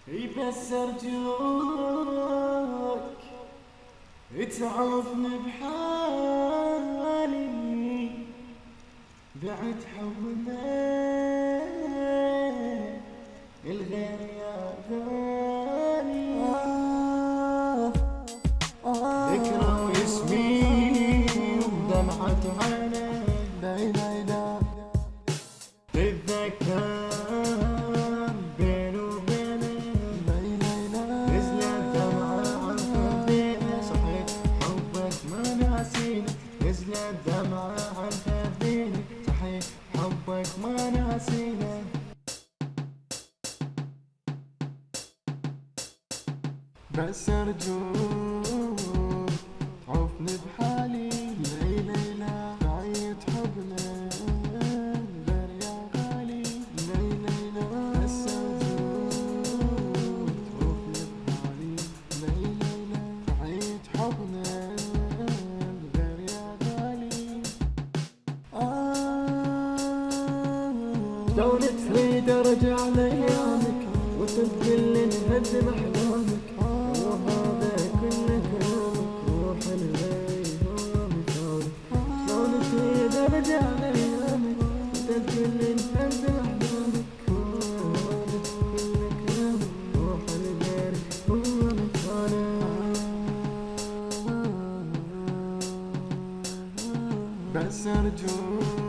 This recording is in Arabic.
بس أرجوك تعرفني بحالي بعد حبنا الغير يا غالي. ذكرى واسمي ودمعة عيني تتذكر بيني وبينك نزلت دمعة عن خديني صحيح حبك ما ناسيني نزلت دمعة عن خديني صحيح حبك ما ناسيني. بس أرجوك تعرفني بحالي ليلى بعيد حبنا غير يا غالي ليلى. بس أرجوك تعرفني بحالي ليلى بعيد حبنا غير يا غالي. دولة تريد أرجع لأيامك وتبقى اللي نهدم أحلامك وهذا كل كلامك روح الغيب ومثالك. شلون تريد أرجع لأيامك وتبقى اللي نهدم أحلامك وهذا كل كلامك روح الغيب ومثالك. بس أرجوك